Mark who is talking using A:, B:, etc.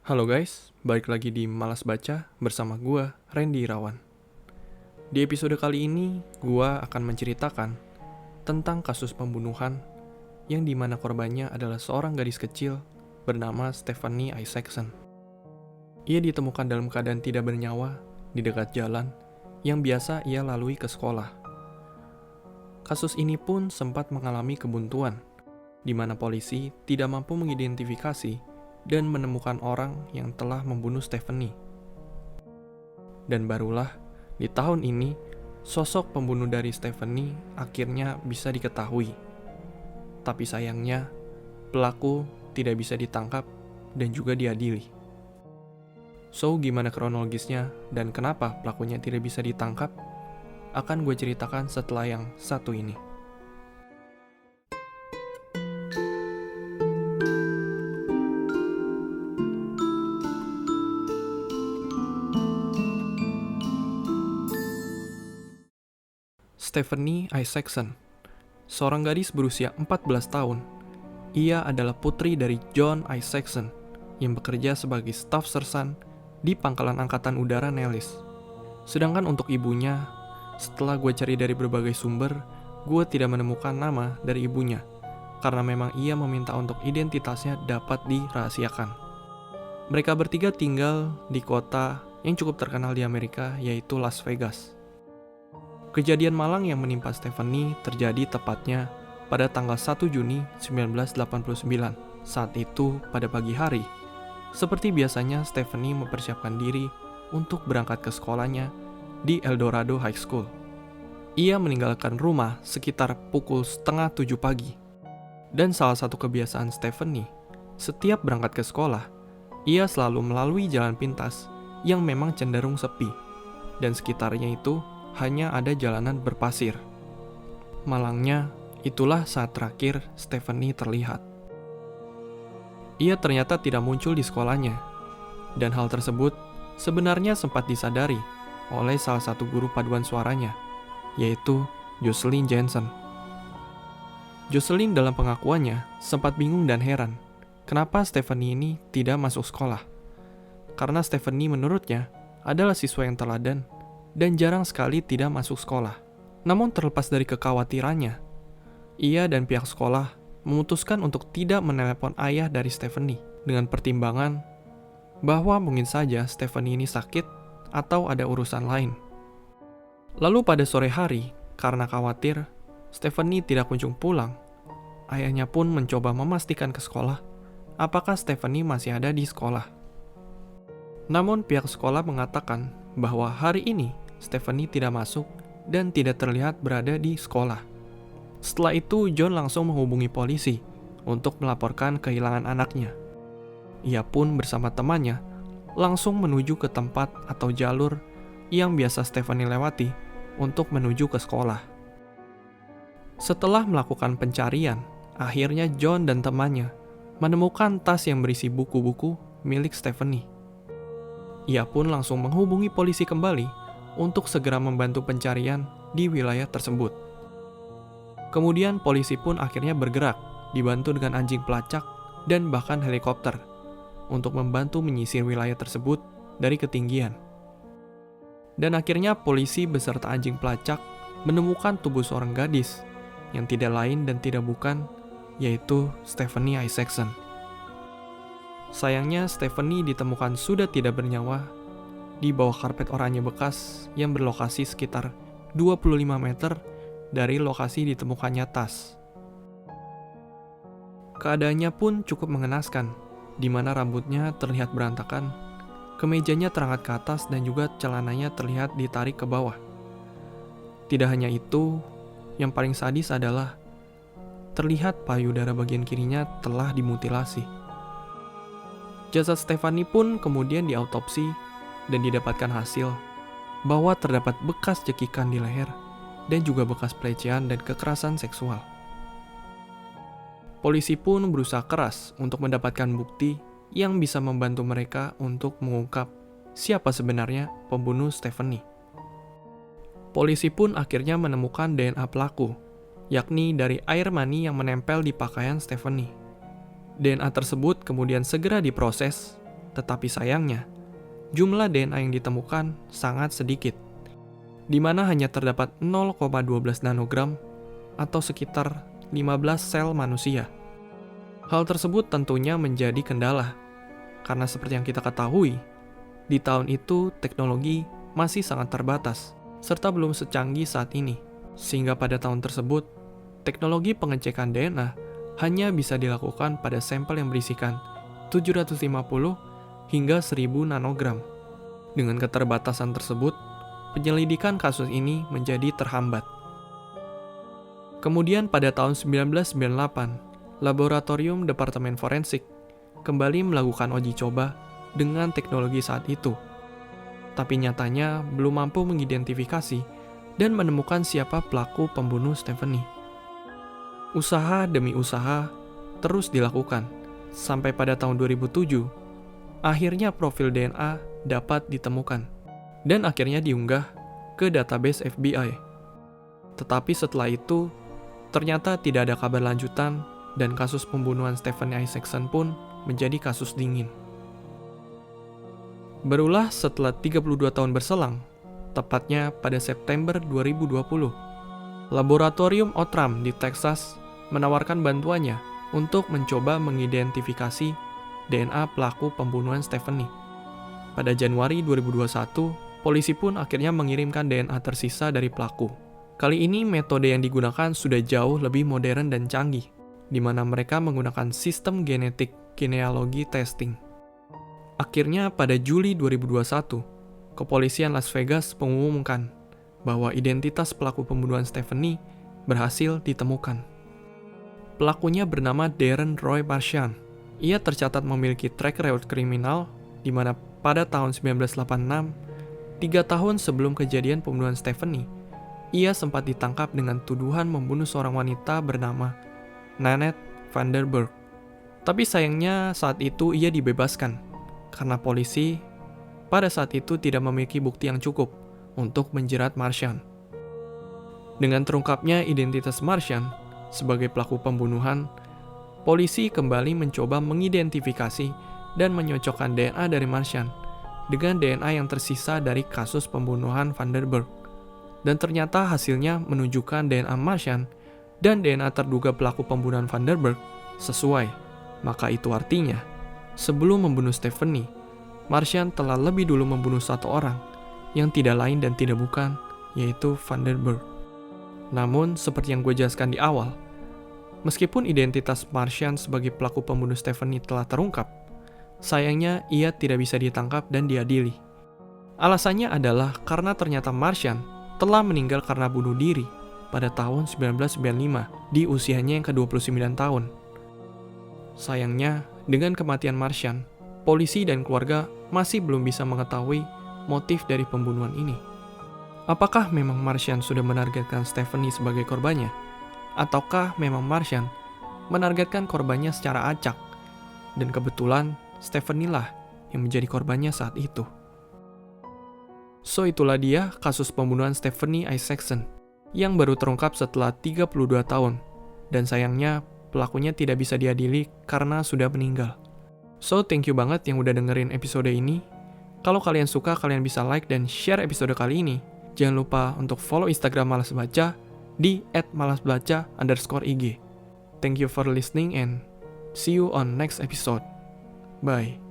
A: Halo guys, balik lagi di Malas Baca bersama gua, Randy Irawan. Di episode kali ini, gua akan menceritakan tentang kasus pembunuhan yang dimana korbannya adalah seorang gadis kecil bernama Stephanie Isaacson. Ia ditemukan dalam keadaan tidak bernyawa di dekat jalan yang biasa ia lalui ke sekolah. Kasus ini pun sempat mengalami kebuntuan, di mana polisi tidak mampu mengidentifikasi dan menemukan orang yang telah membunuh Stephanie. Dan barulah di tahun ini, sosok pembunuh dari Stephanie akhirnya bisa diketahui. Tapi sayangnya, pelaku tidak bisa ditangkap dan juga diadili. So, gimana kronologisnya dan kenapa pelakunya tidak bisa ditangkap? Akan gue ceritakan setelah yang satu ini. Stephanie Isaacson, seorang gadis berusia 14 tahun. Ia adalah putri dari John Isaacson yang bekerja sebagai staf sersan di Pangkalan Angkatan Udara Nellis. Sedangkan untuk ibunya, setelah gue cari dari berbagai sumber, gue tidak menemukan nama dari ibunya karena memang ia meminta untuk identitasnya dapat dirahasiakan. Mereka bertiga tinggal di kota yang cukup terkenal di Amerika, yaitu Las Vegas. Kejadian malang yang menimpa Stephanie terjadi tepatnya pada tanggal 1 Juni 1989. Saat itu, pada pagi hari, seperti biasanya Stephanie mempersiapkan diri untuk berangkat ke sekolahnya di Eldorado High School. Ia meninggalkan rumah sekitar pukul 6:30 pagi. Dan salah satu kebiasaan Stephanie, setiap berangkat ke sekolah, ia selalu melalui jalan pintas yang memang cenderung sepi, dan sekitarnya itu hanya ada jalanan berpasir. Malangnya, itulah saat terakhir Stephanie terlihat. Ia ternyata tidak muncul di sekolahnya, dan hal tersebut sebenarnya sempat disadari oleh salah satu guru paduan suaranya, yaitu Jocelyn Jensen. Jocelyn dalam pengakuannya sempat bingung dan heran kenapa Stephanie ini tidak masuk sekolah. Karena Stephanie menurutnya adalah siswa yang teladan dan jarang sekali tidak masuk sekolah. Namun terlepas dari kekhawatirannya, ia dan pihak sekolah memutuskan untuk tidak menelepon ayah dari Stephanie dengan pertimbangan bahwa mungkin saja Stephanie ini sakit atau ada urusan lain. Lalu pada sore hari, karena khawatir Stephanie tidak kunjung pulang, ayahnya pun mencoba memastikan ke sekolah apakah Stephanie masih ada di sekolah. Namun pihak sekolah mengatakan bahwa hari ini Stephanie tidak masuk dan tidak terlihat berada di sekolah. Setelah itu, John langsung menghubungi polisi untuk melaporkan kehilangan anaknya. Ia pun bersama temannya langsung menuju ke tempat atau jalur yang biasa Stephanie lewati untuk menuju ke sekolah. Setelah melakukan pencarian, akhirnya John dan temannya menemukan tas yang berisi buku-buku milik Stephanie. Ia pun langsung menghubungi polisi kembali untuk segera membantu pencarian di wilayah tersebut. Kemudian polisi pun akhirnya bergerak, dibantu dengan anjing pelacak dan bahkan helikopter, untuk membantu menyisir wilayah tersebut dari ketinggian. Dan akhirnya polisi beserta anjing pelacak menemukan tubuh seorang gadis yang tidak lain dan tidak bukan, yaitu Stephanie Isaacson. Sayangnya Stephanie ditemukan sudah tidak bernyawa di bawah karpet oranye bekas yang berlokasi sekitar 25 meter dari lokasi ditemukannya tas. Keadaannya pun cukup mengenaskan, di mana rambutnya terlihat berantakan, kemejanya terangkat ke atas dan juga celananya terlihat ditarik ke bawah. Tidak hanya itu, yang paling sadis adalah terlihat payudara bagian kirinya telah dimutilasi. Jasad Stephanie pun kemudian diautopsi dan didapatkan hasil bahwa terdapat bekas cekikan di leher dan juga bekas pelecehan dan kekerasan seksual. Polisi pun berusaha keras untuk mendapatkan bukti yang bisa membantu mereka untuk mengungkap siapa sebenarnya pembunuh Stephanie. Polisi pun akhirnya menemukan DNA pelaku, yakni dari air mani yang menempel di pakaian Stephanie. DNA tersebut kemudian segera diproses Tetapi sayangnya, jumlah DNA yang ditemukan sangat sedikit, di mana hanya terdapat 0,12 nanogram atau sekitar 15 sel manusia. Hal tersebut tentunya menjadi kendala, karena seperti yang kita ketahui, di tahun itu teknologi masih sangat terbatas, serta belum secanggih saat ini. Sehingga pada tahun tersebut, teknologi pengecekan DNA hanya bisa dilakukan pada sampel yang berisikan 750 hingga 1000 nanogram. Dengan keterbatasan tersebut, penyelidikan kasus ini menjadi terhambat. Kemudian pada tahun 1998, Laboratorium Departemen Forensik kembali melakukan uji coba dengan teknologi saat itu. Tapi nyatanya belum mampu mengidentifikasi dan menemukan siapa pelaku pembunuh Stephanie. Usaha demi usaha terus dilakukan, sampai pada tahun 2007, akhirnya profil DNA dapat ditemukan, dan akhirnya diunggah ke database FBI. Tetapi setelah itu, ternyata tidak ada kabar lanjutan, dan kasus pembunuhan Stephanie Isaacson pun menjadi kasus dingin. Berulah setelah 32 tahun berselang, tepatnya pada September 2020, Laboratorium Outram di Texas menawarkan bantuannya untuk mencoba mengidentifikasi DNA pelaku pembunuhan Stephanie. Pada Januari 2021, polisi pun akhirnya mengirimkan DNA tersisa dari pelaku. Kali ini metode yang digunakan sudah jauh lebih modern dan canggih, di mana mereka menggunakan sistem genetik genealogi testing. Akhirnya pada Juli 2021, kepolisian Las Vegas mengumumkan bahwa identitas pelaku pembunuhan Stephanie berhasil ditemukan. Pelakunya bernama Darren Roy Marchant. Ia tercatat memiliki track record kriminal, di mana pada tahun 1986, 3 tahun sebelum kejadian pembunuhan Stephanie, ia sempat ditangkap dengan tuduhan membunuh seorang wanita bernama Nanette Vanderburg. Tapi sayangnya saat itu ia dibebaskan, karena polisi pada saat itu tidak memiliki bukti yang cukup untuk menjerat Marchant. Dengan terungkapnya identitas Marchant sebagai pelaku pembunuhan, polisi kembali mencoba mengidentifikasi dan menyocokkan DNA dari Marchant dengan DNA yang tersisa dari kasus pembunuhan Vanderburg. Dan ternyata hasilnya menunjukkan DNA Marchant dan DNA terduga pelaku pembunuhan Vanderburg sesuai. Maka itu artinya, sebelum membunuh Stephanie, Marchant telah lebih dulu membunuh satu orang yang tidak lain dan tidak bukan, yaitu Vanderburg. Namun, seperti yang gue jelaskan di awal, meskipun identitas Marchant sebagai pelaku pembunuh Stephanie telah terungkap, sayangnya ia tidak bisa ditangkap dan diadili. Alasannya adalah karena ternyata Marchant telah meninggal karena bunuh diri pada tahun 1995 di usianya yang ke-29 tahun. Sayangnya, dengan kematian Marchant, polisi dan keluarga masih belum bisa mengetahui motif dari pembunuhan ini. Apakah memang Marchant sudah menargetkan Stephanie sebagai korbannya? Ataukah memang Marchant menargetkan korbannya secara acak? Dan kebetulan Stephanie lah yang menjadi korbannya saat itu. So itulah dia kasus pembunuhan Stephanie Isaacson yang baru terungkap setelah 32 tahun. Dan sayangnya pelakunya tidak bisa diadili karena sudah meninggal. So thank you banget yang udah dengerin episode ini. Kalau kalian suka, kalian bisa like dan share episode kali ini. Jangan lupa untuk follow Instagram Malas Baca di @malasbaca_ig. Thank you for listening and see you on next episode. Bye.